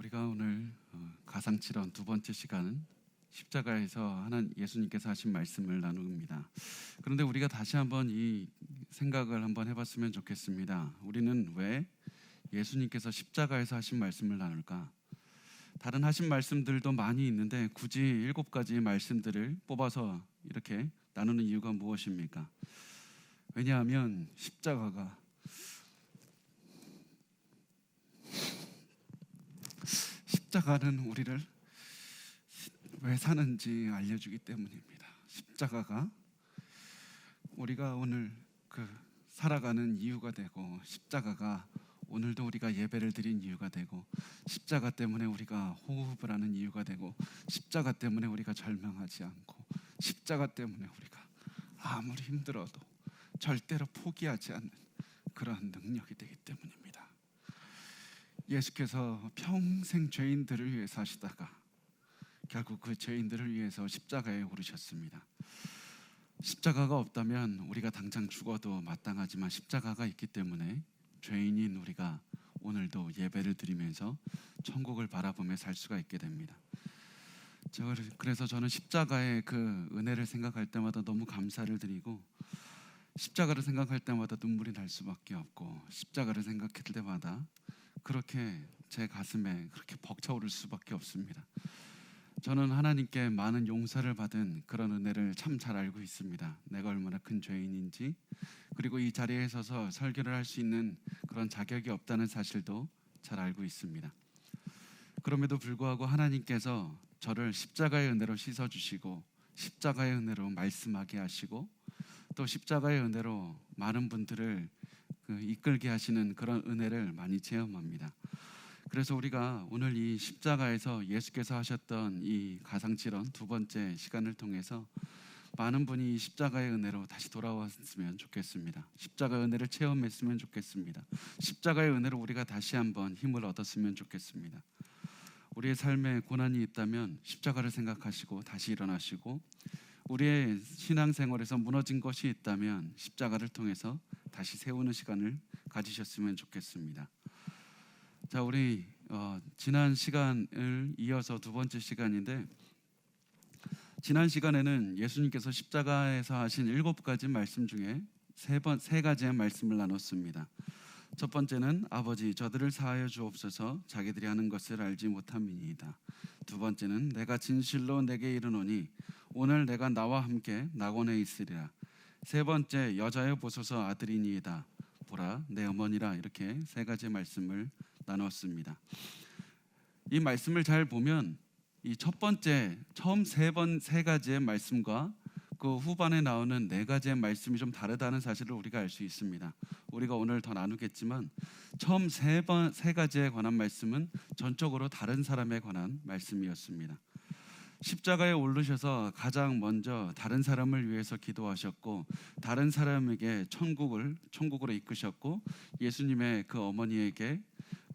우리가 오늘 가상칠언 두 번째 시간은 십자가에서 예수님께서 하신 말씀을 나눕니다. 그런데 우리가 다시 한번 이 생각을 한번 해봤으면 좋겠습니다. 우리는 왜 예수님께서 십자가에서 하신 말씀을 나눌까? 다른 하신 말씀들도 많이 있는데 굳이 7가지 말씀들을 뽑아서 이렇게 나누는 이유가 무엇입니까? 왜냐하면 십자가는 우리를 왜 사는지 알려주기 때문입니다. 십자가가 우리가 오늘 살아가는 이유가 되고, 십자가가 오늘도 우리가 예배를 드린 이유가 되고, 십자가 때문에 우리가 호흡을 하는 이유가 되고, 십자가 때문에 우리가 절망하지 않고, 십자가 때문에 우리가 아무리 힘들어도 절대로 포기하지 않는 그러한 능력이 되기 때문입니다. 예수께서 평생 죄인들을 위해 사시다가 결국 그 죄인들을 위해서 십자가에 오르셨습니다. 십자가가 없다면 우리가 당장 죽어도 마땅하지만 십자가가 있기 때문에 죄인인 우리가 오늘도 예배를 드리면서 천국을 바라보며 살 수가 있게 됩니다. 그래서 저는 십자가의 그 은혜를 생각할 때마다 너무 감사를 드리고, 십자가를 생각할 때마다 눈물이 날 수밖에 없고, 십자가를 생각할 때마다 그렇게 제 가슴에 그렇게 벅차오를 수밖에 없습니다. 저는 하나님께 많은 용서를 받은 그런 은혜를 참 잘 알고 있습니다. 내가 얼마나 큰 죄인인지, 그리고 이 자리에 서서 설교를 할 수 있는 그런 자격이 없다는 사실도 잘 알고 있습니다. 그럼에도 불구하고 하나님께서 저를 십자가의 은혜로 씻어주시고, 십자가의 은혜로 말씀하게 하시고, 또 십자가의 은혜로 많은 분들을 이끌게 하시는 그런 은혜를 많이 체험합니다. 그래서 우리가 오늘 이 십자가에서 예수께서 하셨던 이 가상칠언 두 번째 시간을 통해서 많은 분이 십자가의 은혜로 다시 돌아왔으면 좋겠습니다. 십자가의 은혜를 체험했으면 좋겠습니다. 십자가의 은혜로 우리가 다시 한번 힘을 얻었으면 좋겠습니다. 우리의 삶에 고난이 있다면 십자가를 생각하시고 다시 일어나시고, 우리의 신앙생활에서 무너진 것이 있다면 십자가를 통해서 다시 세우는 시간을 가지셨으면 좋겠습니다. 자, 우리 지난 시간을 이어서 두 번째 시간인데, 지난 시간에는 예수님께서 십자가에서 하신 7가지 말씀 중에 세 가지의 말씀을 나눴습니다. 첫 번째는 아버지 저들을 사하여 주옵소서, 자기들이 하는 것을 알지 못함이니이다. 두 번째는 내가 진실로 내게 이르노니 오늘 내가 나와 함께 낙원에 있으리라. 세 번째 여자여 보소서 아들이니이다. 보라 내 어머니라. 이렇게 3가지 말씀을 나눴습니다. 이 말씀을 잘 보면 이 첫 번째 처음 3가지의 말씀과 그 후반에 나오는 4가지의 말씀이 좀 다르다는 사실을 우리가 알 수 있습니다. 우리가 오늘 더 나누겠지만 처음 3가지에 관한 말씀은 전적으로 다른 사람에 관한 말씀이었습니다. 십자가에 오르셔서 가장 먼저 다른 사람을 위해서 기도하셨고, 다른 사람에게 천국으로 이끄셨고, 예수님의 그 어머니에게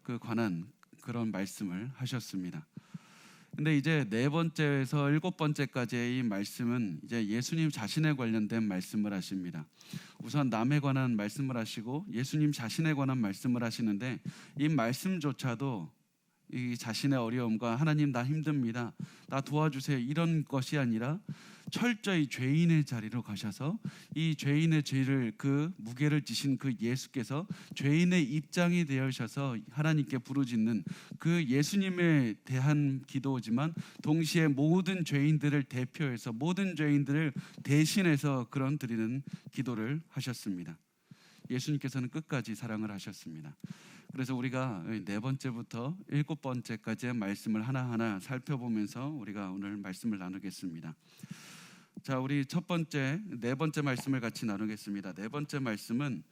그 관한 그런 말씀을 하셨습니다. 근데 이제 4번째에서 7번째까지의 이 말씀은 이제 예수님 자신에 관련된 말씀을 하십니다. 우선 남에 관한 말씀을 하시고 예수님 자신에 관한 말씀을 하시는데, 이 말씀조차도 이 자신의 어려움과 하나님 나 힘듭니다, 나 도와주세요, 이런 것이 아니라 철저히 죄인의 자리로 가셔서 이 죄인의 죄를 그 무게를 지신 그 예수께서 죄인의 입장이 되어셔서 하나님께 부르짖는 그 예수님에 대한 기도지만, 동시에 모든 죄인들을 대표해서 모든 죄인들을 대신해서 그런 드리는 기도를 하셨습니다. 예수님께서는 끝까지 사랑을 하셨습니다. 그래서 우리가 4번째부터 7번째까지의 말씀을 하나하나 살펴보면서 우리가 오늘 말씀을 나누겠습니다. 자, 우리 첫 번째 4번째 말씀을 같이 나누겠습니다. 4번째 말씀은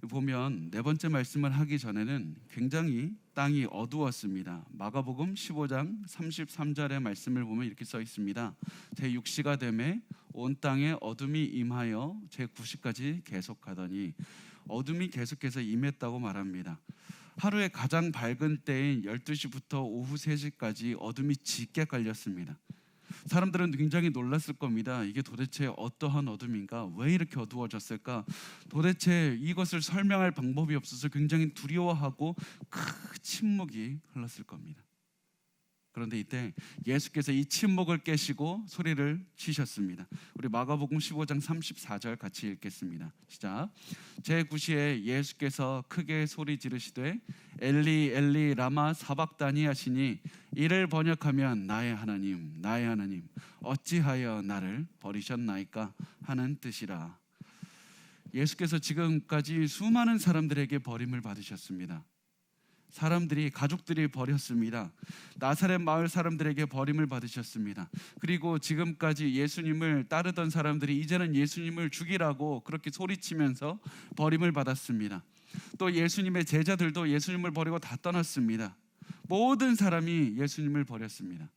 보면 4번째 말씀을 하기 전에는 굉장히 땅이 어두웠습니다. 마가복음 15장 33절의 말씀을 보면 이렇게 써 있습니다. 제6시가 되매 온 땅에 어둠이 임하여 제9시까지 계속하더니, 어둠이 계속해서 임했다고 말합니다. 하루에 가장 밝은 때인 12시부터 오후 3시까지 어둠이 짙게 깔렸습니다. 사람들은 굉장히 놀랐을 겁니다. 이게 도대체 어떠한 어둠인가? 왜 이렇게 어두워졌을까? 도대체 이것을 설명할 방법이 없어서 굉장히 두려워하고 큰 침묵이 흘렀을 겁니다. 그런데 이때 예수께서 이 침묵을 깨시고 소리를 치셨습니다. 우리 마가복음 15장 34절 같이 읽겠습니다. 시작. 제9시에 예수께서 크게 소리 지르시되 엘리 엘리 라마 사박다니 하시니 이를 번역하면 나의 하나님 나의 하나님 어찌하여 나를 버리셨나이까 하는 뜻이라. 예수께서 지금까지 수많은 사람들에게 버림을 받으셨습니다. 사람들이 가족들이 버렸습니다. 나사렛 마을 사람들에게 버림을 받으셨습니다. 그리고 지금까지 예수님을 따르던 사람들이 이제는 예수님을 죽이라고 그렇게 소리치면서 버림을 받았습니다. 또 예수님의 제자들도 예수님을 버리고 다 떠났습니다. 모든 사람이 예수님을 버렸습니다.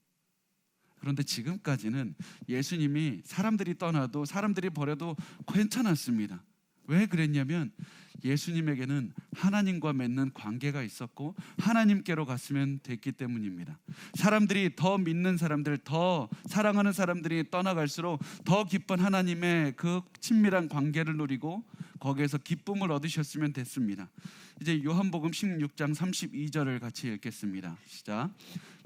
그런데 지금까지는 예수님이 사람들이 떠나도 사람들이 버려도 괜찮았습니다. 왜 그랬냐면 예수님에게는 하나님과 맺는 관계가 있었고 하나님께로 갔으면 됐기 때문입니다. 사람들이 더 믿는 사람들, 더 사랑하는 사람들이 떠나갈수록 더 깊은 하나님의 그 친밀한 관계를 누리고 거기에서 기쁨을 얻으셨으면 됐습니다. 이제 요한복음 16장 32절을 같이 읽겠습니다. 시작.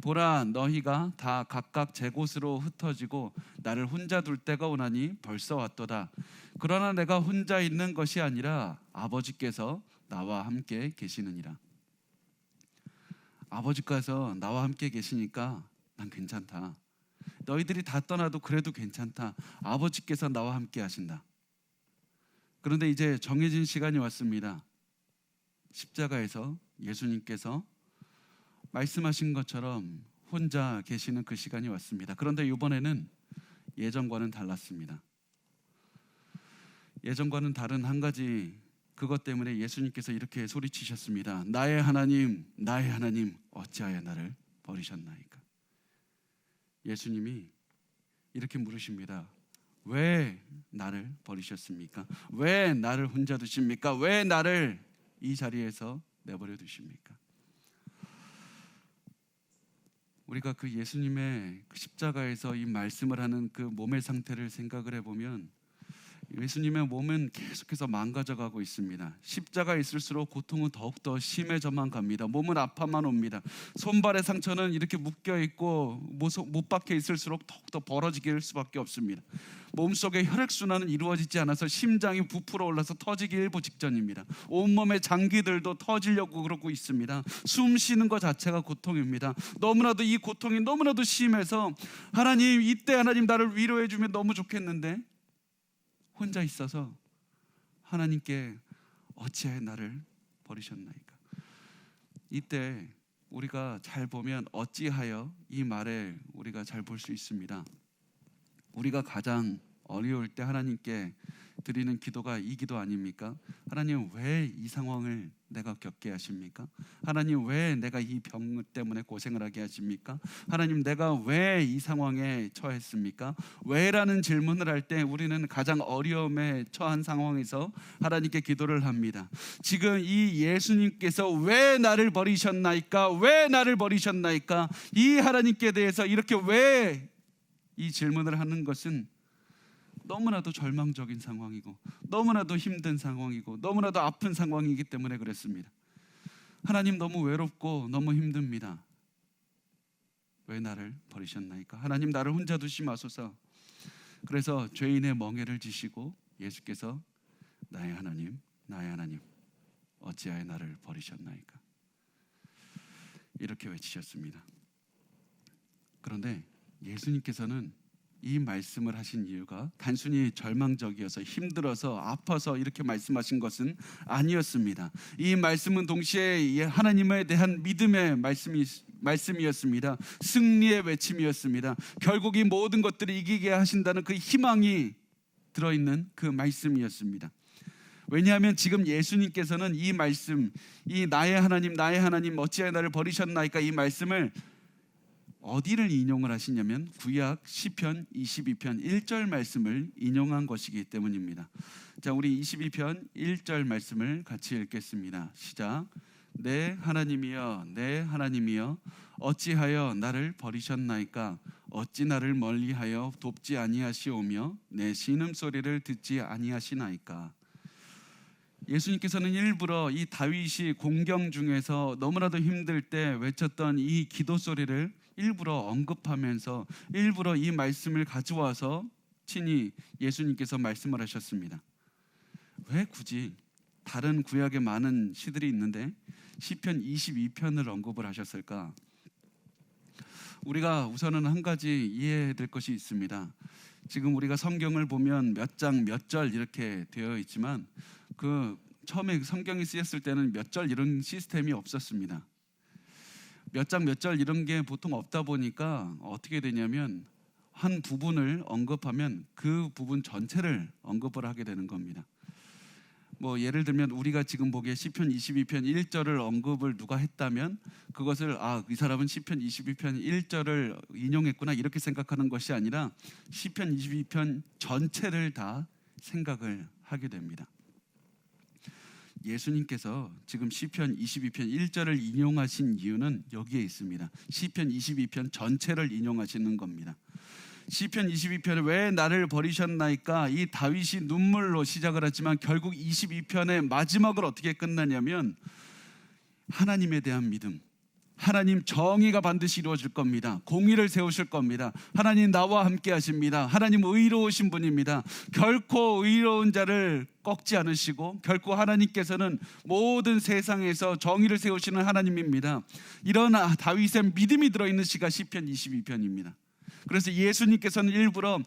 보라 너희가 다 각각 제 곳으로 흩어지고 나를 혼자 둘 때가 오나니 벌써 왔도다. 그러나 내가 혼자 있는 것이 아니라 아버지께서 나와 함께 계시느니라. 아버지께서 나와 함께 계시니까 난 괜찮다. 너희들이 다 떠나도 그래도 괜찮다. 아버지께서 나와 함께 하신다. 그런데 이제 정해진 시간이 왔습니다. 십자가에서 예수님께서 말씀하신 것처럼 혼자 계시는 그 시간이 왔습니다. 그런데 이번에는 예전과는 달랐습니다. 예전과는 다른 한 가지 그것 때문에 예수님께서 이렇게 소리치셨습니다. 나의 하나님 나의 하나님 어찌하여 나를 버리셨나이까. 예수님이 이렇게 물으십니다. 왜 나를 버리셨습니까? 왜 나를 혼자 두십니까? 왜 나를 이 자리에서 내버려 두십니까? 우리가 그 예수님의 십자가에서 이 말씀을 하는 그 몸의 상태를 생각을 해보면 예수님의 몸은 계속해서 망가져가고 있습니다. 십자가에 있을수록 고통은 더욱더 심해져만 갑니다. 몸은 아파만 옵니다. 손발의 상처는 이렇게 묶여있고 못 박혀 있을수록 더욱더 벌어지길 수밖에 없습니다. 몸속에 혈액순환은 이루어지지 않아서 심장이 부풀어 올라서 터지기 일보 직전입니다. 온몸의 장기들도 터지려고 그러고 있습니다. 숨 쉬는 것 자체가 고통입니다. 너무나도 이 고통이 너무나도 심해서 하나님 이때 하나님 나를 위로해 주면 너무 좋겠는데 혼자 있어서 하나님께 어찌하여 나를 버리셨나이까. 이때 우리가 잘 보면 어찌하여 이 말에 우리가 잘 볼 수 있습니다. 우리가 가장 어려울 때 하나님께 드리는 기도가 이 기도 아닙니까? 하나님 왜 이 상황을 내가 겪게 하십니까? 하나님 왜 내가 이 병 때문에 고생을 하게 하십니까? 하나님 내가 왜 이 상황에 처했습니까? 왜라는 질문을 할 때 우리는 가장 어려움에 처한 상황에서 하나님께 기도를 합니다. 지금 이 예수님께서 왜 나를 버리셨나이까? 왜 나를 버리셨나이까? 이 하나님께 대해서 이렇게 왜 이 질문을 하는 것은 너무나도 절망적인 상황이고 너무나도 힘든 상황이고 너무나도 아픈 상황이기 때문에 그랬습니다. 하나님 너무 외롭고 너무 힘듭니다. 왜 나를 버리셨나이까? 하나님 나를 혼자 두지 마소서. 그래서 죄인의 멍에를 지시고 예수께서 나의 하나님 나의 하나님 어찌하여 나를 버리셨나이까 이렇게 외치셨습니다. 그런데 예수님께서는 이 말씀을 하신 이유가 단순히 절망적이어서 힘들어서 아파서 이렇게 말씀하신 것은 아니었습니다. 이 말씀은 동시에 하나님에 대한 믿음의 말씀이었습니다. 승리의 외침이었습니다. 결국 이 모든 것들을 이기게 하신다는 그 희망이 들어있는 그 말씀이었습니다. 왜냐하면 지금 예수님께서는 이 말씀, 이 나의 하나님 어찌하여 나를 버리셨나이까 이 말씀을 어디를 인용을 하시냐면 구약 시편 22편 1절 말씀을 인용한 것이기 때문입니다. 자, 우리 22편 1절 말씀을 같이 읽겠습니다. 시작. 내 하나님이여 내 하나님이여 어찌하여 나를 버리셨나이까? 어찌 나를 멀리하여 돕지 아니하시오며 내 신음소리를 듣지 아니하시나이까? 예수님께서는 일부러 이 다윗이 공경 중에서 너무나도 힘들 때 외쳤던 이 기도 소리를 일부러 언급하면서 일부러 이 말씀을 가져와서 친히 예수님께서 말씀을 하셨습니다. 왜 굳이 다른 구약에 많은 시들이 있는데 시편 22편을 언급을 하셨을까? 우리가 우선은 한 가지 이해해야 될 것이 있습니다. 지금 우리가 성경을 보면 몇 장 몇 절 이렇게 되어 있지만 처음에 성경이 쓰였을 때는 몇 절 이런 시스템이 없었습니다. 몇 장 몇 절 이런 게 보통 없다 보니까 어떻게 되냐면 한 부분을 언급하면 그 부분 전체를 언급을 하게 되는 겁니다. 뭐 예를 들면 우리가 지금 보기에 시편 22편 1절을 언급을 누가 했다면 그것을 이 사람은 시편 22편 1절을 인용했구나 이렇게 생각하는 것이 아니라 시편 22편 전체를 다 생각을 하게 됩니다. 예수님께서 지금 시편 22편 1절을 인용하신 이유는 여기에 있습니다. 시편 22편 전체를 인용하시는 겁니다. 시편 22편에 왜 나를 버리셨나이까, 이 다윗이 눈물로 시작을 했지만 결국 22편의 마지막을 어떻게 끝나냐면 하나님에 대한 믿음, 하나님 정의가 반드시 이루어질 겁니다. 공의를 세우실 겁니다. 하나님 나와 함께 하십니다. 하나님 의로우신 분입니다. 결코 의로운 자를 꺾지 않으시고 결코 하나님께서는 모든 세상에서 정의를 세우시는 하나님입니다. 이런 다윗의 믿음이 들어있는 시가 시편 22편입니다. 그래서 예수님께서는 일부러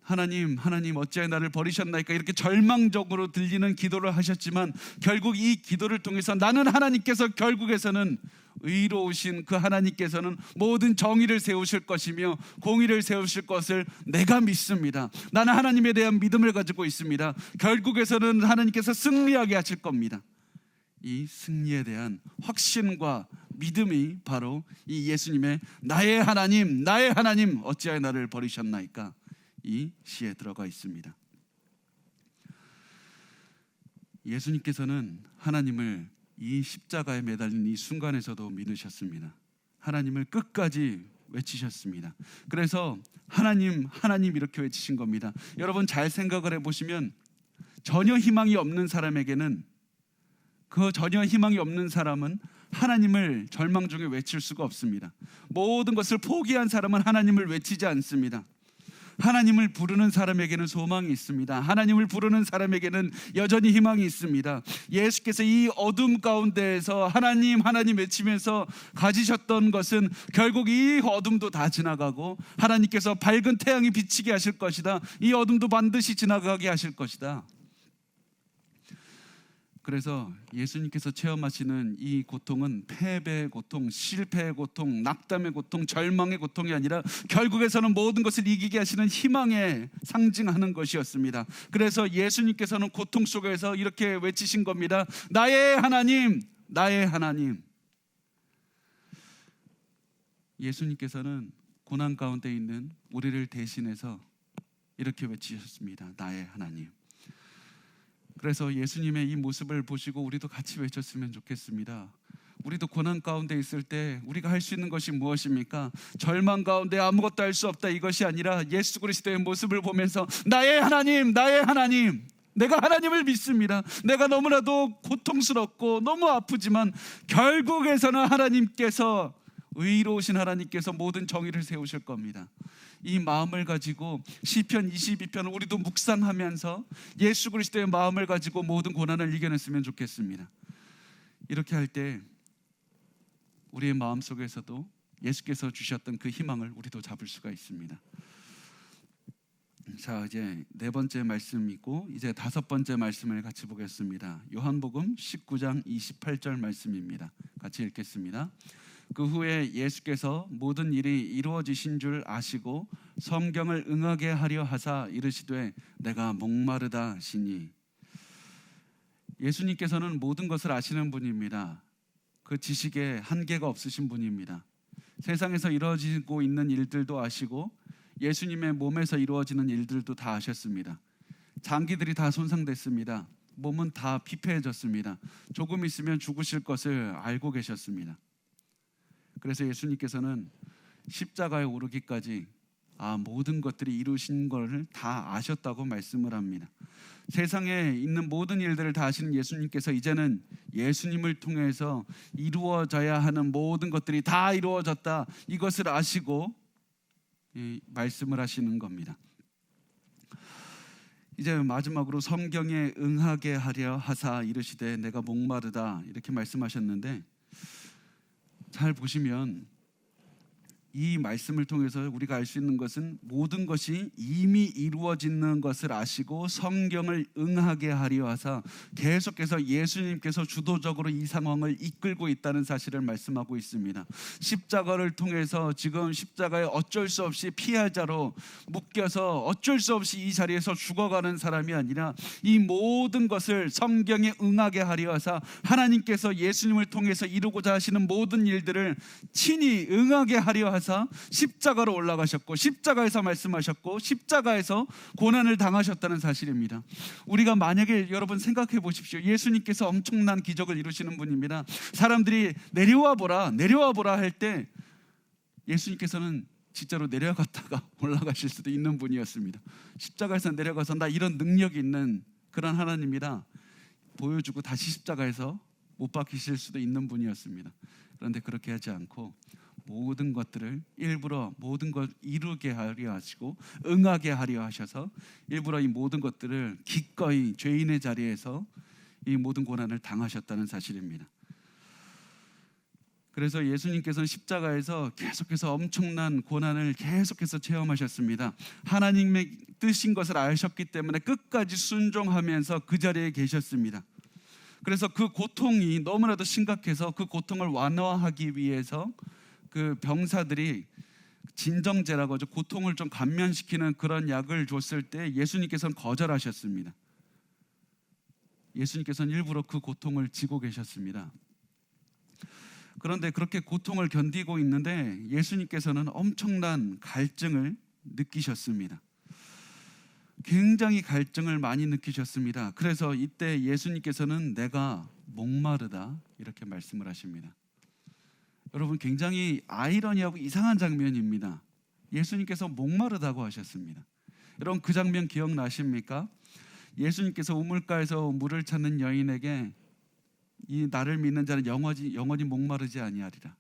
하나님 어찌하여 나를 버리셨나이까 이렇게 절망적으로 들리는 기도를 하셨지만 결국 이 기도를 통해서 나는 하나님께서 결국에서는 의로우신 그 하나님께서는 모든 정의를 세우실 것이며 공의를 세우실 것을 내가 믿습니다. 나는 하나님에 대한 믿음을 가지고 있습니다. 결국에서는 하나님께서 승리하게 하실 겁니다. 이 승리에 대한 확신과 믿음이 바로 이 예수님의 나의 하나님 어찌하여 나를 버리셨나이까 이 시에 들어가 있습니다. 예수님께서는 하나님을 이 십자가에 매달린 이 순간에서도 믿으셨습니다. 하나님을 끝까지 외치셨습니다. 그래서 하나님 이렇게 외치신 겁니다. 여러분 잘 생각을 해보시면 전혀 희망이 없는 사람에게는 전혀 희망이 없는 사람은 하나님을 절망 중에 외칠 수가 없습니다. 모든 것을 포기한 사람은 하나님을 외치지 않습니다. 하나님을 부르는 사람에게는 소망이 있습니다. 하나님을 부르는 사람에게는 여전히 희망이 있습니다. 예수께서 이 어둠 가운데에서 하나님 외치면서 가지셨던 것은 결국 이 어둠도 다 지나가고 하나님께서 밝은 태양이 비치게 하실 것이다. 이 어둠도 반드시 지나가게 하실 것이다. 그래서 예수님께서 체험하시는 이 고통은 패배의 고통, 실패의 고통, 낙담의 고통, 절망의 고통이 아니라 결국에서는 모든 것을 이기게 하시는 희망에 상징하는 것이었습니다. 그래서 예수님께서는 고통 속에서 이렇게 외치신 겁니다. 나의 하나님. 예수님께서는 고난 가운데 있는 우리를 대신해서 이렇게 외치셨습니다. 나의 하나님. 그래서 예수님의 이 모습을 보시고 우리도 같이 외쳤으면 좋겠습니다. 우리도 고난 가운데 있을 때 우리가 할 수 있는 것이 무엇입니까? 절망 가운데 아무것도 할 수 없다 이것이 아니라 예수 그리스도의 모습을 보면서 나의 하나님 내가 하나님을 믿습니다. 내가 너무나도 고통스럽고 너무 아프지만 결국에서는 하나님께서 의로우신 하나님께서 모든 정의를 세우실 겁니다. 이 마음을 가지고 시편 22편을 우리도 묵상하면서 예수 그리스도의 마음을 가지고 모든 고난을 이겨냈으면 좋겠습니다. 이렇게 할 때 우리의 마음속에서도 예수께서 주셨던 그 희망을 우리도 잡을 수가 있습니다. 자, 이제 네 번째 말씀이고 이제 다섯 번째 말씀을 같이 보겠습니다. 요한복음 19장 28절 말씀입니다. 같이 읽겠습니다. 그 후에 예수께서 모든 일이 이루어지신 줄 아시고 성경을 응하게 하려 하사 이르시되 내가 목마르다 하시니. 예수님께서는 모든 것을 아시는 분입니다. 그 지식에 한계가 없으신 분입니다. 세상에서 이루어지고 있는 일들도 아시고 예수님의 몸에서 이루어지는 일들도 다 아셨습니다. 장기들이 다 손상됐습니다. 몸은 다 피폐해졌습니다. 조금 있으면 죽으실 것을 알고 계셨습니다. 그래서 예수님께서는 십자가에 오르기까지 모든 것들이 이루신 것을 다 아셨다고 말씀을 합니다. 세상에 있는 모든 일들을 다 아시는 예수님께서 이제는 예수님을 통해서 이루어져야 하는 모든 것들이 다 이루어졌다, 이것을 아시고 말씀을 하시는 겁니다. 이제 마지막으로 성경에 응하게 하려 하사 이르시되 내가 목마르다, 이렇게 말씀하셨는데, 잘 보시면 이 말씀을 통해서 우리가 알 수 있는 것은 모든 것이 이미 이루어지는 것을 아시고 성경을 응하게 하려 하사 계속해서 예수님께서 주도적으로 이 상황을 이끌고 있다는 사실을 말씀하고 있습니다. 십자가를 통해서 지금 십자가에 어쩔 수 없이 피해자로 묶여서 어쩔 수 없이 이 자리에서 죽어가는 사람이 아니라 이 모든 것을 성경에 응하게 하려 하사 하나님께서 예수님을 통해서 이루고자 하시는 모든 일들을 친히 응하게 하려 하사 십자가로 올라가셨고 십자가에서 말씀하셨고 십자가에서 고난을 당하셨다는 사실입니다. 우리가 만약에 여러분 생각해 보십시오. 예수님께서 엄청난 기적을 이루시는 분입니다. 사람들이 내려와 보라 할 때 예수님께서는 진짜로 내려갔다가 올라가실 수도 있는 분이었습니다. 십자가에서 내려가서 나 이런 능력이 있는 그런 하나님이라 보여주고 다시 십자가에서 못 박히실 수도 있는 분이었습니다. 그런데 그렇게 하지 않고 모든 것들을 일부러 모든 것 이루게 하려 하시고 응하게 하려 하셔서 일부러 이 모든 것들을 기꺼이 죄인의 자리에서 이 모든 고난을 당하셨다는 사실입니다. 그래서 예수님께서는 십자가에서 계속해서 엄청난 고난을 계속해서 체험하셨습니다. 하나님의 뜻인 것을 아셨기 때문에 끝까지 순종하면서 그 자리에 계셨습니다. 그래서 그 고통이 너무나도 심각해서 그 고통을 완화하기 위해서 그 병사들이 진정제라고 하죠. 고통을 좀 감면시키는 그런 약을 줬을 때 예수님께서는 거절하셨습니다. 예수님께서는 일부러 그 고통을 지고 계셨습니다. 그런데 그렇게 고통을 견디고 있는데 예수님께서는 엄청난 갈증을 느끼셨습니다. 굉장히 갈증을 많이 느끼셨습니다. 그래서 이때 예수님께서는 내가 목마르다, 이렇게 말씀을 하십니다. 여러분, 굉장히 아이러니하고 이상한 장면입니다. 예수님께서 목마르다고 하셨습니다. 여러분, 그 장면 기억나십니까? 예수님께서 우물가에서 물을 찾는 여인에게 이 나를 믿는 자는 영원히 목마르지 아니하리라,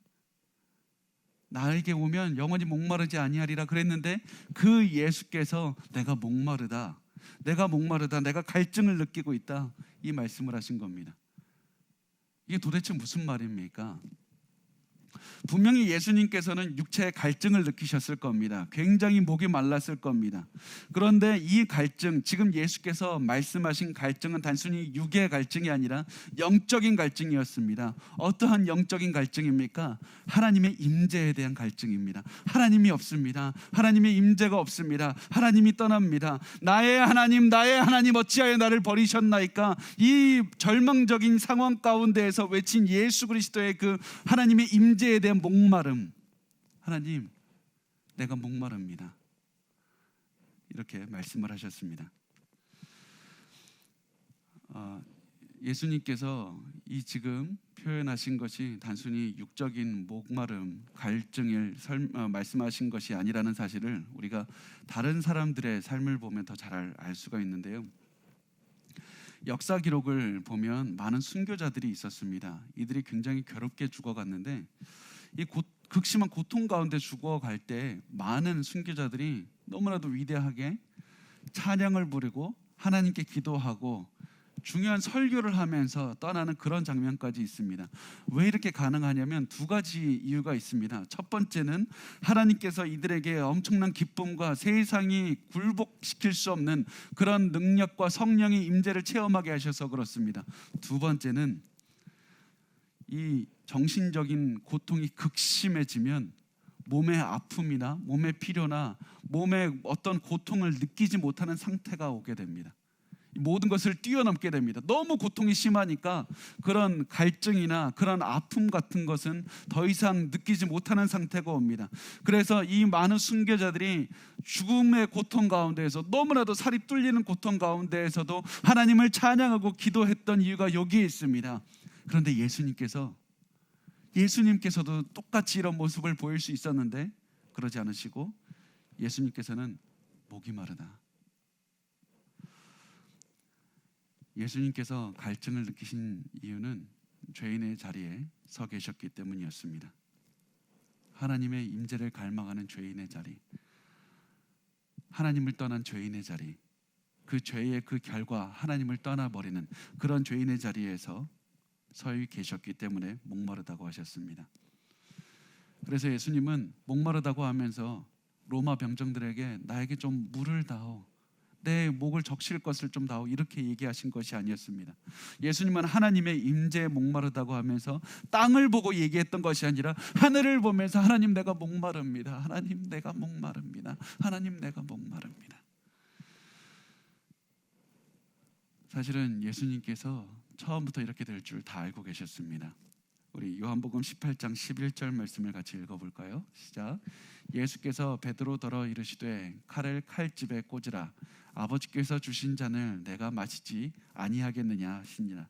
나에게 오면 영원히 목마르지 아니하리라 그랬는데 그 예수께서 내가 목마르다, 내가 갈증을 느끼고 있다, 이 말씀을 하신 겁니다. 이게 도대체 무슨 말입니까? 분명히 예수님께서는 육체의 갈증을 느끼셨을 겁니다. 굉장히 목이 말랐을 겁니다. 그런데 이 갈증, 지금 예수께서 말씀하신 갈증은 단순히 육의 갈증이 아니라 영적인 갈증이었습니다. 어떠한 영적인 갈증입니까? 하나님의 임재에 대한 갈증입니다. 하나님이 없습니다. 하나님의 임재가 없습니다. 하나님이 떠납니다. 나의 하나님 어찌하여 나를 버리셨나이까? 이 절망적인 상황 가운데에서 외친 예수 그리스도의 그 하나님의 임재에 대한 목마름, 하나님 내가 목마릅니다, 이렇게 말씀을 하셨습니다. 예수님께서 이 지금 표현하신 것이 단순히 육적인 목마름, 갈증을 말씀하신 것이 아니라는 사실을 우리가 다른 사람들의 삶을 보면 더 잘 알 수가 있는데요. 역사 기록을 보면 많은 순교자들이 있었습니다. 이들이 굉장히 괴롭게 죽어갔는데 이 극심한 고통 가운데 죽어갈 때 많은 순교자들이 너무나도 위대하게 찬양을 부르고 하나님께 기도하고 중요한 설교를 하면서 떠나는 그런 장면까지 있습니다. 왜 이렇게 가능하냐면 두 가지 이유가 있습니다. 첫 번째는 하나님께서 이들에게 엄청난 기쁨과 세상이 굴복시킬 수 없는 그런 능력과 성령의 임재를 체험하게 하셔서 그렇습니다. 두 번째는 이 정신적인 고통이 극심해지면 몸의 아픔이나 몸의 필요나 몸의 어떤 고통을 느끼지 못하는 상태가 오게 됩니다. 모든 것을 뛰어넘게 됩니다. 너무 고통이 심하니까 그런 갈증이나 그런 아픔 같은 것은 더 이상 느끼지 못하는 상태가 옵니다. 그래서 이 많은 순교자들이 죽음의 고통 가운데에서, 너무나도 살이 뚫리는 고통 가운데에서도 하나님을 찬양하고 기도했던 이유가 여기에 있습니다. 그런데 예수님께서도 똑같이 이런 모습을 보일 수 있었는데 그러지 않으시고 예수님께서는 목이 마르다. 예수님께서 갈증을 느끼신 이유는 죄인의 자리에 서 계셨기 때문이었습니다. 하나님의 임재를 갈망하는 죄인의 자리, 하나님을 떠난 죄인의 자리, 그 죄의 그 결과 하나님을 떠나버리는 그런 죄인의 자리에서 서 계셨기 때문에 목마르다고 하셨습니다. 그래서 예수님은 목마르다고 하면서 로마 병정들에게 나에게 좀 물을 다오, 내 목을 적실 것을 좀 다오, 이렇게 얘기하신 것이 아니었습니다. 예수님은 하나님의 임재에 목마르다고 하면서 땅을 보고 얘기했던 것이 아니라 하늘을 보면서 하나님 내가 목마릅니다, 하나님 내가 목마릅니다, 하나님 내가 목마릅니다. 사실은 예수님께서 처음부터 이렇게 될 줄 다 알고 계셨습니다. 우리 요한복음 18장 11절 말씀을 같이 읽어볼까요? 시작. 예수께서 베드로더러 이르시되 칼을 칼집에 꽂으라. 아버지께서 주신 잔을 내가 마시지 아니하겠느냐 하시니라.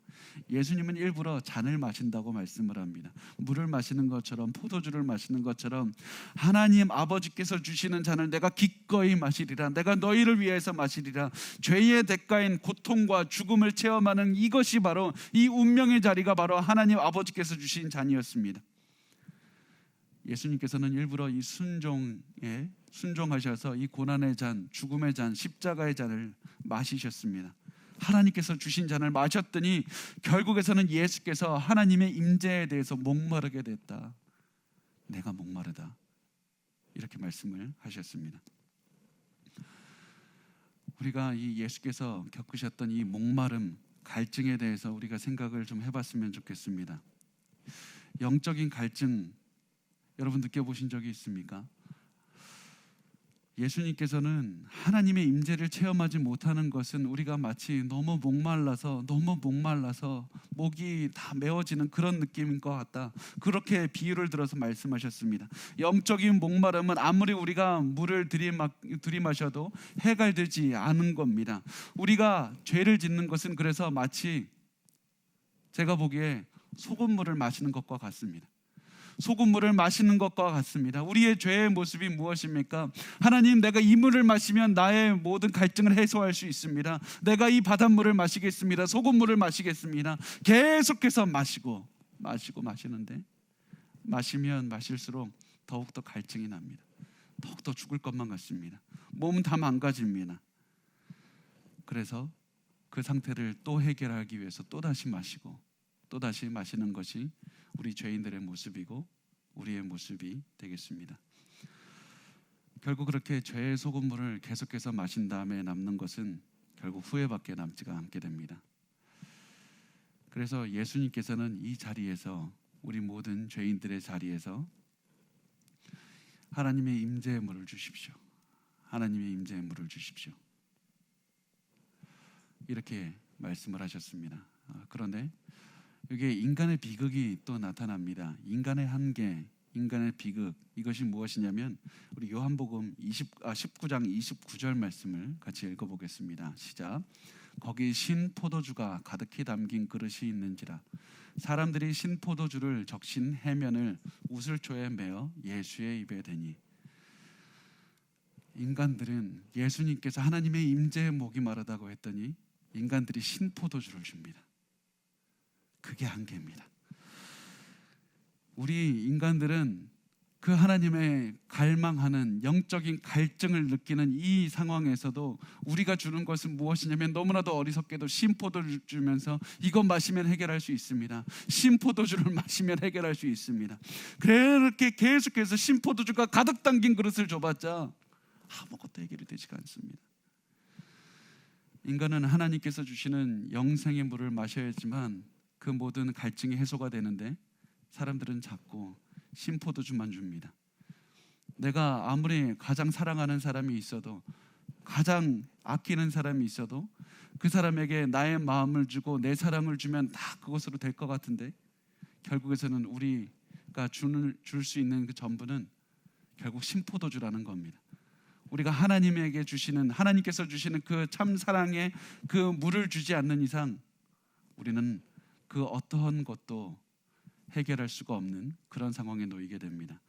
예수님은 일부러 잔을 마신다고 말씀을 합니다. 물을 마시는 것처럼, 포도주를 마시는 것처럼 하나님 아버지께서 주시는 잔을 내가 기꺼이 마시리라. 내가 너희를 위해서 마시리라. 죄의 대가인 고통과 죽음을 체험하는 이것이 바로, 이 운명의 자리가 바로 하나님 아버지께서 주신 잔이었습니다. 예수님께서는 일부러 이 순종하셔서 이 고난의 잔, 죽음의 잔, 십자가의 잔을 마시셨습니다. 하나님께서 주신 잔을 마셨더니 결국에서는 예수께서 하나님의 임재에 대해서 목마르게 됐다. 내가 목마르다, 이렇게 말씀을 하셨습니다. 우리가 이 예수께서 겪으셨던 이 목마름, 갈증에 대해서 우리가 생각을 좀 해봤으면 좋겠습니다. 영적인 갈증 여러분 느껴보신 적이 있습니까? 예수님께서는 하나님의 임재를 체험하지 못하는 것은 우리가 마치 너무 목말라서 목이 다 메워지는 그런 느낌인 것 같다, 그렇게 비유를 들어서 말씀하셨습니다. 영적인 목마름은 아무리 우리가 물을 들이마셔도 해결되지 않은 겁니다. 우리가 죄를 짓는 것은 그래서 마치 제가 보기에 소금물을 마시는 것과 같습니다. 소금물을 마시는 것과 같습니다. 우리의 죄의 모습이 무엇입니까? 하나님, 내가 이 물을 마시면 나의 모든 갈증을 해소할 수 있습니다. 내가 이 바닷물을 마시겠습니다. 소금물을 마시겠습니다. 계속해서 마시는데 마시면 마실수록 더욱더 갈증이 납니다. 더욱더 죽을 것만 같습니다. 몸은 다 망가집니다. 그래서 그 상태를 또 해결하기 위해서 또다시 마시고 또다시 마시는 것이 우리 죄인들의 모습이고 우리의 모습이 되겠습니다. 결국 그렇게 죄의 소금물을 계속해서 마신 다음에 남는 것은 결국 후회밖에 남지가 않게 됩니다. 그래서 예수님께서는 이 자리에서, 우리 모든 죄인들의 자리에서 하나님의 임재의 물을 주십시오, 하나님의 임재의 물을 주십시오, 이렇게 말씀을 하셨습니다. 그런데 여기에 인간의 비극이 또 나타납니다. 인간의 한계, 인간의 비극, 이것이 무엇이냐면 우리 요한복음 19장 29절 말씀을 같이 읽어보겠습니다. 시작. 거기 신 포도주가 가득히 담긴 그릇이 있는지라 사람들이 신 포도주를 적신 해면을 우슬초에 메어 예수의 입에 대니. 인간들은 예수님께서 하나님의 임재의 목이 마르다고 했더니 인간들이 신 포도주를 줍니다. 그게 한계입니다. 우리 인간들은 그 하나님의 갈망하는 영적인 갈증을 느끼는 이 상황에서도 우리가 주는 것은 무엇이냐면 너무나도 어리석게도 신포도주를 주면서 이거 마시면 해결할 수 있습니다, 신포도주를 마시면 해결할 수 있습니다. 그렇게 계속해서 신포도주가 가득 담긴 그릇을 줘봤자 아무것도 해결이 되지가 않습니다. 인간은 하나님께서 주시는 영생의 물을 마셔야지만 그 모든 갈증이 해소가 되는데 사람들은 자꾸 신포도주만 줍니다. 내가 아무리 가장 사랑하는 사람이 있어도, 가장 아끼는 사람이 있어도 그 사람에게 나의 마음을 주고 내 사랑을 주면 다 그것으로 될 것 같은데 결국에서는 우리가 줄 수 있는 그 전부는 결국 신포도주라는 겁니다. 우리가 하나님께서 주시는 그 참 사랑의 그 물을 주지 않는 이상 우리는 그 어떠한 것도 해결할 수가 없는 그런 상황에 놓이게 됩니다.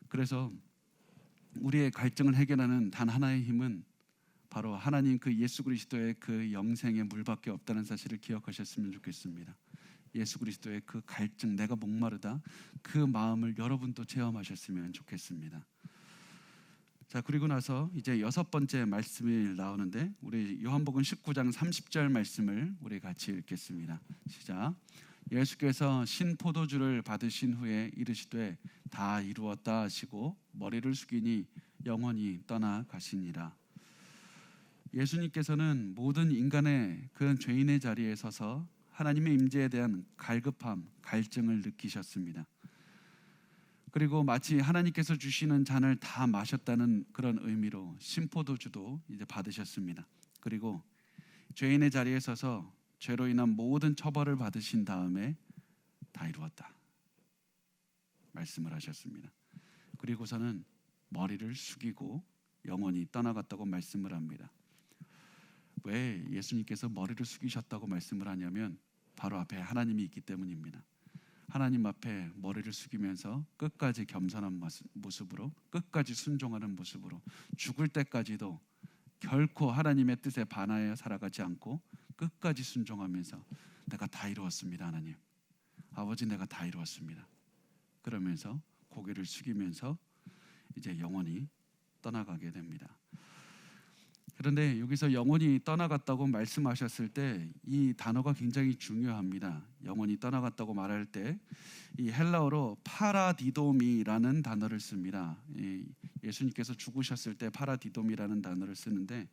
그래서 우리의 갈증을 해결하는 단 하나의 힘은 바로 하나님 그 예수 그리스도의 그 영생의 물밖에 없다는 사실을 기억하셨으면 좋겠습니다. 예수 그리스도의 그 갈증, 내가 목마르다, 그 마음을 여러분도 체험하셨으면 좋겠습니다. 자, 그리고 나서 이제 여섯 번째 말씀이 나오는데, 우리 요한복음 19장 30절 말씀을 우리 같이 읽겠습니다. 시작. 예수께서 신포도주를 받으신 후에 이르시되 다 이루었다 하시고 머리를 숙이니 영원히 떠나가시니라. 예수님께서는 모든 인간의 그 죄인의 자리에 서서 하나님의 임재에 대한 갈급함, 갈증을 느끼셨습니다. 그리고 마치 하나님께서 주시는 잔을 다 마셨다는 그런 의미로 신포도주도 이제 받으셨습니다. 그리고 죄인의 자리에 서서 죄로 인한 모든 처벌을 받으신 다음에 다 이루었다 말씀을 하셨습니다. 그리고서는 머리를 숙이고 영원히 떠나갔다고 말씀을 합니다. 왜 예수님께서 머리를 숙이셨다고 말씀을 하냐면 바로 앞에 하나님이 있기 때문입니다. 하나님 앞에 머리를 숙이면서 끝까지 겸손한 모습으로, 끝까지 순종하는 모습으로, 죽을 때까지도 결코 하나님의 뜻에 반하여 살아가지 않고 끝까지 순종하면서 내가 다 이루었습니다. 하나님, 아버지, 내가 다 이루었습니다. 그러면서 고개를 숙이면서 이제 영원히 떠나가게 됩니다. 그런데 여기서 영원히 떠나갔다고 말씀하셨을 때 이 단어가 굉장히 중요합니다. 영원히 떠나갔다고 말할 때 이 헬라어로 파라디도미라는 단어를 씁니다. 예수님께서 죽으셨을 때 파라디도미라는 단어를 쓰는데,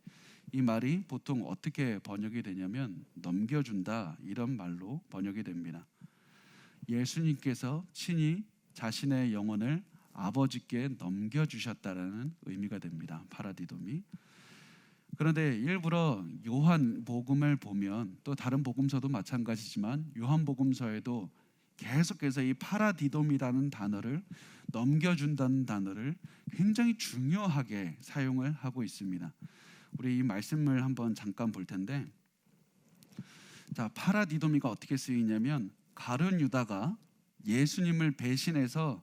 이 말이 보통 어떻게 번역이 되냐면 넘겨준다, 이런 말로 번역이 됩니다. 예수님께서 친히 자신의 영혼을 아버지께 넘겨주셨다라는 의미가 됩니다. 파라디도미. 그런데 일부러 요한복음을 보면, 또 다른 복음서도 마찬가지지만 요한복음서에도 계속해서 이 파라디돔이라는 단어를, 넘겨준다는 단어를 굉장히 중요하게 사용을 하고 있습니다. 우리 이 말씀을 한번 잠깐 볼 텐데, 자, 파라디도미가 어떻게 쓰이냐면 가룟 유다가 예수님을 배신해서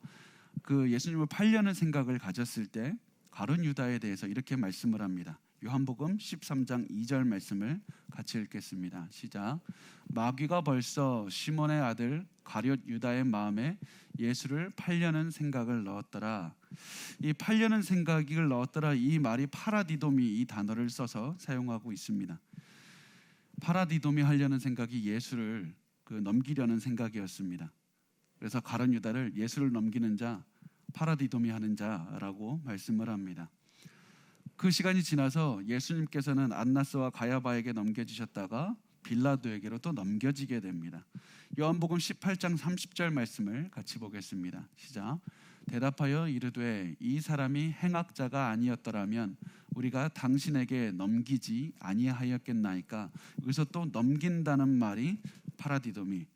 그 예수님을 팔려는 생각을 가졌을 때 가룟 유다에 대해서 이렇게 말씀을 합니다. 요한복음 13장 2절 말씀을 같이 읽겠습니다. 시작. 마귀가 벌써 시몬의 아들 가룟 유다의 마음에 예수를 팔려는 생각을 넣었더라. 이 팔려는 생각을 넣었더라, 이 말이 파라디도미, 이 단어를 써서 사용하고 있습니다. 파라디도미 하려는 생각이 예수를 넘기려는 생각이었습니다. 그래서 가룟 유다를 예수를 넘기는 자, 파라디도미 하는 자라고 말씀을 합니다. 그 시간이 지나서 예수님께서는 안나스와 가야바에게 넘겨지셨다가 빌라도에게로 또 넘겨지게 됩니다. 요한복음 18장 30절 말씀을 같이 보겠습니다. 시작. 대답하여 이르되 이 사람이 행악자가 아니었더라면 우리가 당신에게 넘기지 아니하였겠나이까. 여기서 또 넘긴다는 말이 파라디도미,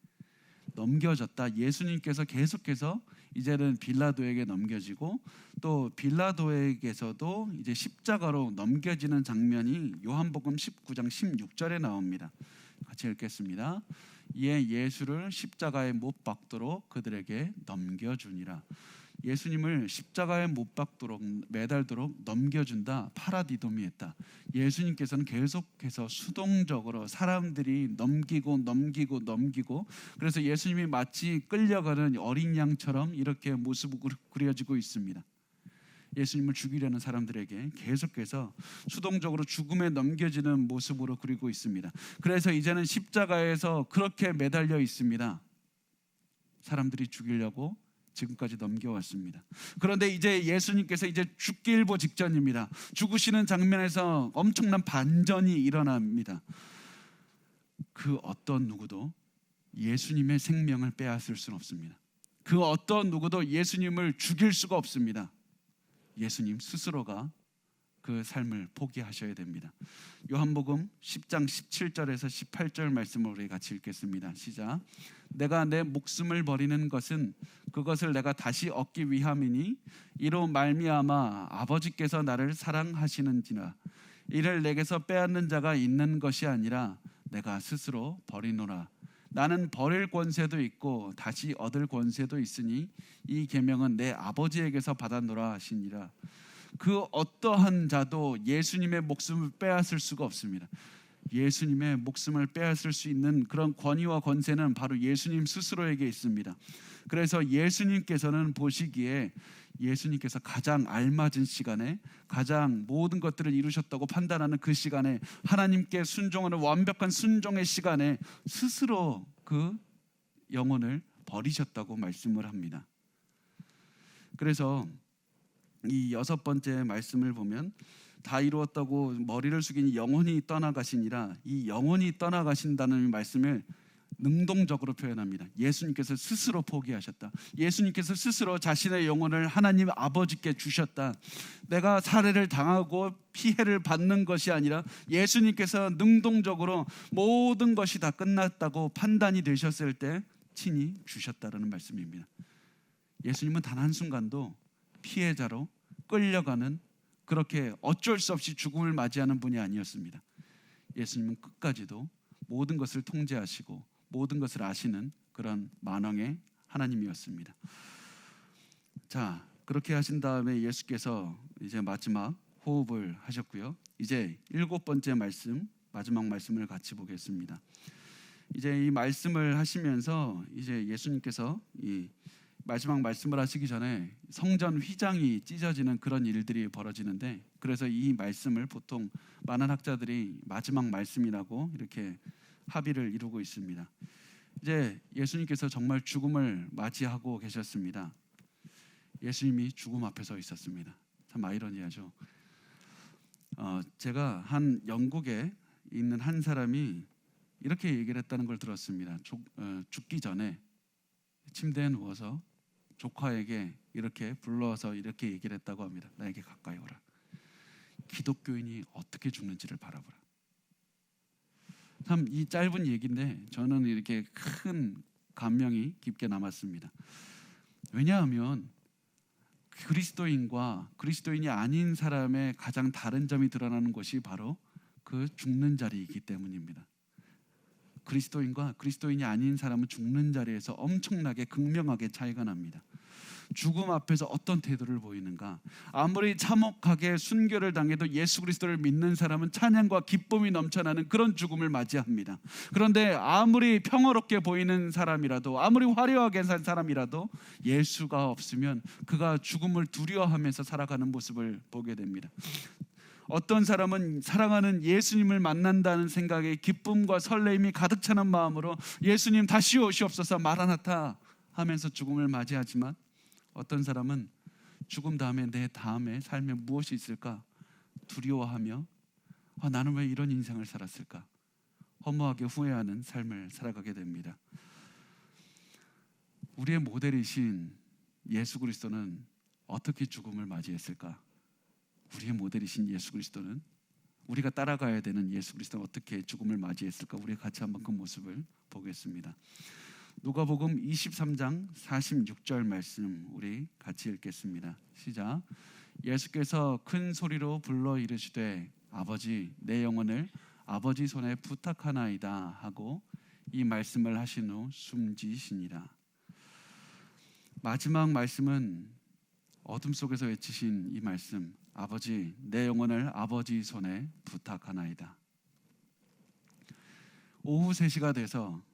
넘겨졌다. 예수님께서 계속해서 이제는 빌라도에게 넘겨지고, 또 빌라도에게서도 이제 십자가로 넘겨지는 장면이 요한복음 19장 16절에 나옵니다. 같이 읽겠습니다. 이에 예수를 십자가에 못 박도록 그들에게 넘겨주니라. 예수님을 십자가에 못 박도록, 매달도록 넘겨준다, 파라디도미 했다. 예수님께서는 계속해서 수동적으로 사람들이 넘기고, 그래서 예수님이 마치 끌려가는 어린 양처럼 이렇게 모습이 그려지고 있습니다. 예수님을 죽이려는 사람들에게 계속해서 수동적으로 죽음에 넘겨지는 모습으로 그리고 있습니다. 그래서 이제는 십자가에서 그렇게 매달려 있습니다. 사람들이 죽이려고 지금까지 넘겨왔습니다. 그런데 이제 예수님께서 이제 죽기 일보 직전입니다. 죽으시는 장면에서 엄청난 반전이 일어납니다. 그 어떤 누구도 예수님의 생명을 빼앗을 수는 없습니다. 그 어떤 누구도 예수님을 죽일 수가 없습니다. 예수님 스스로가 그 삶을 포기하셔야 됩니다. 요한복음 10장 17절에서 18절 말씀을 우리 같이 읽겠습니다. 시작. 내가 내 목숨을 버리는 것은 그것을 내가 다시 얻기 위함이니 이로 말미암아 아버지께서 나를 사랑하시는지라. 이를 내게서 빼앗는 자가 있는 것이 아니라 내가 스스로 버리노라. 나는 버릴 권세도 있고 다시 얻을 권세도 있으니 이 계명은 내 아버지에게서 받았노라 하시니라. 그 어떠한 자도 예수님의 목숨을 빼앗을 수가 없습니다. 예수님의 목숨을 빼앗을 수 있는 그런 권위와 권세는 바로 예수님 스스로에게 있습니다. 그래서 예수님께서는 보시기에 예수님께서 가장 알맞은 시간에 가장 모든 것들을 이루셨다고 판단하는 그 시간에 하나님께 순종하는 완벽한 순종의 시간에 스스로 그 영혼을 버리셨다고 말씀을 합니다. 그래서 이 6번째 말씀을 보면 다 이루었다고 머리를 숙이니 영혼이 떠나가시니라, 이 영혼이 떠나가신다는 말씀을 능동적으로 표현합니다. 예수님께서 스스로 포기하셨다. 예수님께서 스스로 자신의 영혼을 하나님 아버지께 주셨다. 내가 살해를 당하고 피해를 받는 것이 아니라 예수님께서 능동적으로 모든 것이 다 끝났다고 판단이 되셨을 때 친히 주셨다라는 말씀입니다. 예수님은 단 한순간도 피해자로 끌려가는, 그렇게 어쩔 수 없이 죽음을 맞이하는 분이 아니었습니다. 예수님은 끝까지도 모든 것을 통제하시고 모든 것을 아시는 그런 만왕의 하나님이었습니다. 자, 그렇게 하신 다음에 예수께서 이제 마지막 호흡을 하셨고요. 이제 7번째 말씀, 마지막 말씀을 같이 보겠습니다. 이제 이 말씀을 하시면서 이제 예수님께서 이 마지막 말씀을 하시기 전에 성전 휘장이 찢어지는 그런 일들이 벌어지는데, 그래서 이 말씀을 보통 많은 학자들이 마지막 말씀이라고 이렇게 합의를 이루고 있습니다. 이제 예수님께서 정말 죽음을 맞이하고 계셨습니다. 예수님이 죽음 앞에 서 있었습니다. 참 아이러니하죠. 제가 한 영국에 있는 한 사람이 이렇게 얘기를 했다는 걸 들었습니다. 죽기 전에 침대에 누워서 조카에게 이렇게 불러서 이렇게 얘기를 했다고 합니다. 나에게 가까이 오라. 기독교인이 어떻게 죽는지를 바라보라. 참 이 짧은 얘기인데 저는 이렇게 큰 감명이 깊게 남았습니다. 왜냐하면 그리스도인과 그리스도인이 아닌 사람의 가장 다른 점이 드러나는 것이 바로 그 죽는 자리이기 때문입니다. 그리스도인과 그리스도인이 아닌 사람은 죽는 자리에서 엄청나게 극명하게 차이가 납니다. 죽음 앞에서 어떤 태도를 보이는가? 아무리 참혹하게 순교를 당해도 예수 그리스도를 믿는 사람은 찬양과 기쁨이 넘쳐나는 그런 죽음을 맞이합니다. 그런데 아무리 평화롭게 보이는 사람이라도, 아무리 화려하게 산 사람이라도 예수가 없으면 그가 죽음을 두려워하면서 살아가는 모습을 보게 됩니다. 어떤 사람은 사랑하는 예수님을 만난다는 생각에 기쁨과 설레임이 가득 차는 마음으로 예수님 다시 오시옵소서 마라나타 하면서 죽음을 맞이하지만, 어떤 사람은 죽음 다음에 내 다음에 삶에 무엇이 있을까 두려워하며 나는 왜 이런 인생을 살았을까 허무하게 후회하는 삶을 살아가게 됩니다. 우리의 모델이신 예수 그리스도는 어떻게 죽음을 맞이했을까? 우리의 모델이신 예수 그리스도는, 우리가 따라가야 되는 예수 그리스도는 어떻게 죽음을 맞이했을까? 우리 같이 한번 그 모습을 보겠습니다. 누가복음 23장 46절 말씀 우리 같이 읽겠습니다. 시작. 예수께서 큰 소리로 불러 이르시되 아버지 내 영혼을 아버지 손에 부탁하나이다 하고 이 말씀을 하신 후 숨지시니라. 마지막 말씀은 어둠 속에서 외치신 이 말씀, 아버지 내 영혼을 아버지 손에 부탁하나이다. 오후 3시가 돼서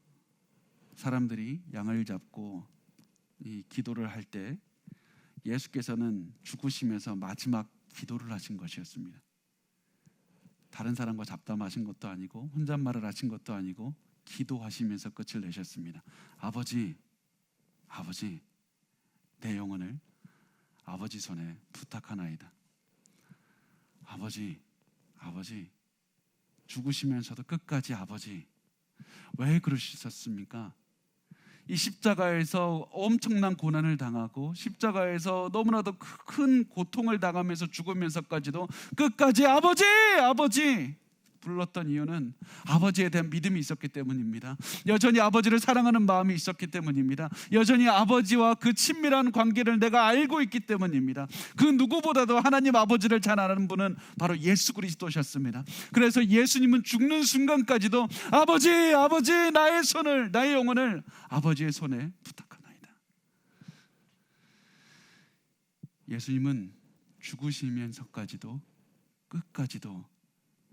사람들이 양을 잡고 이 기도를 할 때 예수께서는 죽으시면서 마지막 기도를 하신 것이었습니다. 다른 사람과 잡담하신 것도 아니고 혼잣말을 하신 것도 아니고 기도하시면서 끝을 내셨습니다. 아버지, 아버지 내 영혼을 아버지 손에 부탁하나이다. 아버지, 아버지 죽으시면서도 끝까지 아버지, 왜 그러셨습니까? 이 십자가에서 엄청난 고난을 당하고 십자가에서 너무나도 큰 고통을 당하면서 죽으면서까지도 끝까지 아버지, 아버지 불렀던 이유는 아버지에 대한 믿음이 있었기 때문입니다. 여전히 아버지를 사랑하는 마음이 있었기 때문입니다. 여전히 아버지와 그 친밀한 관계를 내가 알고 있기 때문입니다. 그 누구보다도 하나님 아버지를 잘 아는 분은 바로 예수 그리스도셨습니다. 그래서 예수님은 죽는 순간까지도 아버지, 아버지 나의 손을, 나의 영혼을 아버지의 손에 부탁하나이다. 예수님은 죽으시면서까지도 끝까지도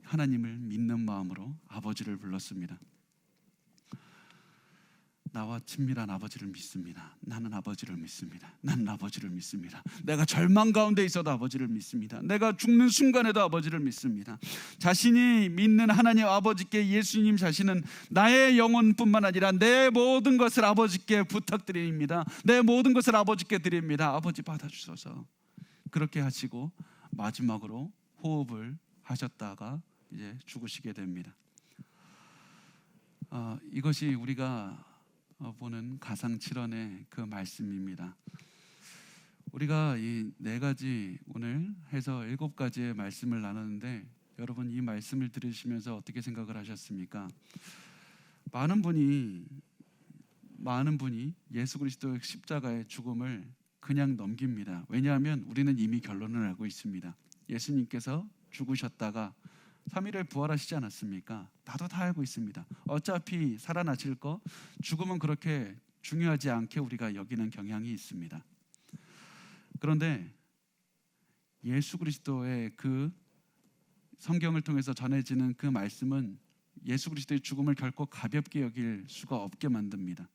하나님을 믿는 마음으로 아버지를 불렀습니다. 나와 친밀한 아버지를 믿습니다. 나는 아버지를 믿습니다. 나는 아버지를 믿습니다. 내가 절망 가운데 있어도 아버지를 믿습니다. 내가 죽는 순간에도 아버지를 믿습니다. 자신이 믿는 하나님 아버지께 예수님 자신은 나의 영혼뿐만 아니라 내 모든 것을 아버지께 부탁드립니다. 내 모든 것을 아버지께 드립니다. 아버지 받아주소서. 그렇게 하시고 마지막으로 호흡을 하셨다가 이제 죽으시게 됩니다. 이것이 우리가 보는 가상칠언의 그 말씀입니다. 우리가 이 4가지 오늘 해서 7가지의 말씀을 나눴는데 여러분 이 말씀을 들으시면서 어떻게 생각을 하셨습니까? 많은 분이 예수 그리스도의 십자가의 죽음을 그냥 넘깁니다. 왜냐하면 우리는 이미 결론을 알고 있습니다. 예수님께서 죽으셨다가 3일에 부활하시지 않았습니까? 나도 다 알고 있습니다. 어차피 살아나실 거, 죽음은 그렇게 중요하지 않게 우리가 여기는 경향이 있습니다. 그런데 예수 그리스도의 그 성경을 통해서 전해지는 그 말씀은 예수 그리스도의 죽음을 결코 가볍게 여길 수가 없게 만듭니다.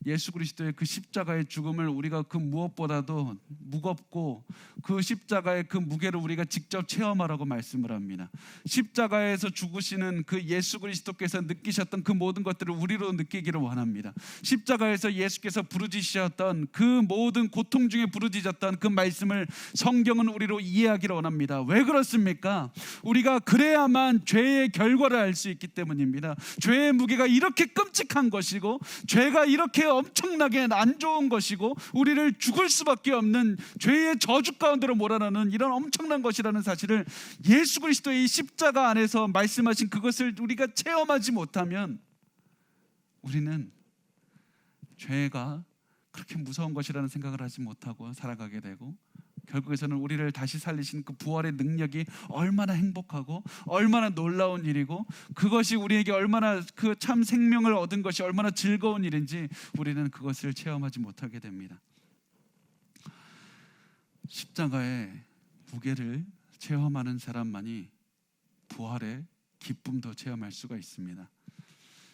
예수 그리스도의 그 십자가의 죽음을 우리가 그 무엇보다도 무겁고 그 십자가의 그 무게를 우리가 직접 체험하라고 말씀을 합니다. 십자가에서 죽으시는 그 예수 그리스도께서 느끼셨던 그 모든 것들을 우리로 느끼기를 원합니다. 십자가에서 예수께서 부르짖으셨던 그 모든 고통 중에 부르짖었던 그 말씀을 성경은 우리로 이해하기를 원합니다. 왜 그렇습니까? 우리가 그래야만 죄의 결과를 알 수 있기 때문입니다. 죄의 무게가 이렇게 끔찍한 것이고 죄가 이렇게 엄청나게 안 좋은 것이고 우리를 죽을 수밖에 없는 죄의 저주 가운데로 몰아넣는 이런 엄청난 것이라는 사실을 예수 그리스도의 이 십자가 안에서 말씀하신 그것을 우리가 체험하지 못하면 우리는 죄가 그렇게 무서운 것이라는 생각을 하지 못하고 살아가게 되고 결국에서는 우리를 다시 살리신 그 부활의 능력이 얼마나 행복하고 얼마나 놀라운 일이고 그것이 우리에게 얼마나 그 참 생명을 얻은 것이 얼마나 즐거운 일인지 우리는 그것을 체험하지 못하게 됩니다. 십자가의 무게를 체험하는 사람만이 부활의 기쁨도 체험할 수가 있습니다.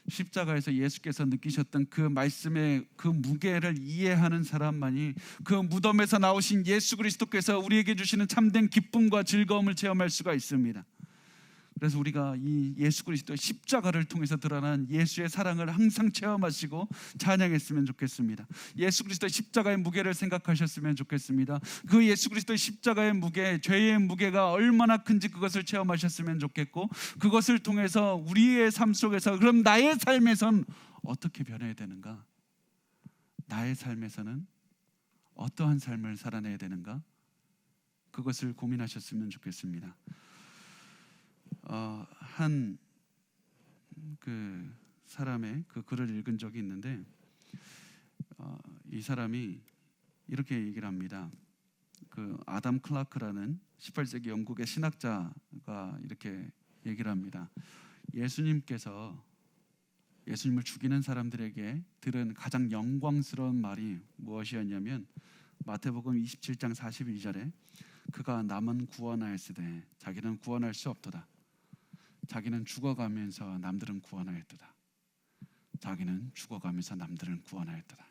십자가에서 예수께서 느끼셨던 그 말씀의 그 무게를 이해하는 사람만이 그 무덤에서 나오신 예수 그리스도께서 우리에게 주시는 참된 기쁨과 즐거움을 체험할 수가 있습니다. 그래서 우리가 이 예수 그리스도의 십자가를 통해서 드러난 예수의 사랑을 항상 체험하시고 찬양했으면 좋겠습니다. 예수 그리스도의 십자가의 무게를 생각하셨으면 좋겠습니다. 그 예수 그리스도의 십자가의 무게, 죄의 무게가 얼마나 큰지 그것을 체험하셨으면 좋겠고 그것을 통해서 우리의 삶 속에서 그럼 나의 삶에선 어떻게 변해야 되는가? 나의 삶에서는 어떠한 삶을 살아내야 되는가? 그것을 고민하셨으면 좋겠습니다. 한 그 사람의 그 글을 읽은 적이 있는데 이 사람이 이렇게 얘기를 합니다. 그 아담 클라크라는 18세기 영국의 신학자가 이렇게 얘기를 합니다. 예수님께서 예수님을 죽이는 사람들에게 들은 가장 영광스러운 말이 무엇이었냐면 마태복음 27장 42절에 그가 남은 구원하였으되 자기는 구원할 수 없도다. 자기는 죽어가면서 남들은 구원하였도다. 자기는 죽어가면서 남들은 구원하였도다.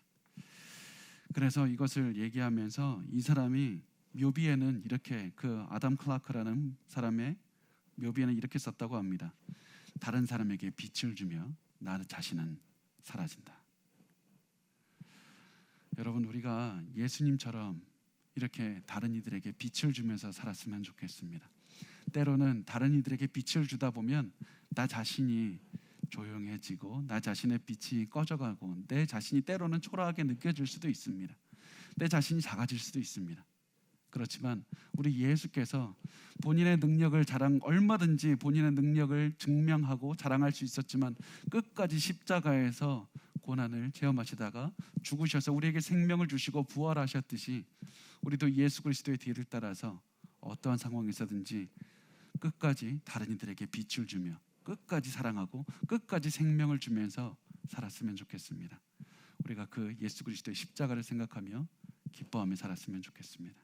그래서 이것을 얘기하면서 이 사람이 묘비에는 이렇게 그 아담 클라크라는 사람의 묘비에는 이렇게 썼다고 합니다. 다른 사람에게 빛을 주며 나 자신은 사라진다. 여러분 우리가 예수님처럼 이렇게 다른 이들에게 빛을 주면서 살았으면 좋겠습니다. 때로는 다른 이들에게 빛을 주다 보면 나 자신이 조용해지고 나 자신의 빛이 꺼져가고 내 자신이 때로는 초라하게 느껴질 수도 있습니다. 내 자신이 작아질 수도 있습니다. 그렇지만 우리 예수께서 본인의 능력을 얼마든지 본인의 능력을 증명하고 자랑할 수 있었지만 끝까지 십자가에서 고난을 체험하시다가 죽으셔서 우리에게 생명을 주시고 부활하셨듯이 우리도 예수 그리스도의 뒤를 따라서 어떠한 상황에서든지 끝까지 다른 이들에게 빛을 주며 끝까지 사랑하고 끝까지 생명을 주면서 살았으면 좋겠습니다. 우리가 그 예수 그리스도의 십자가를 생각하며 기뻐하며 살았으면 좋겠습니다.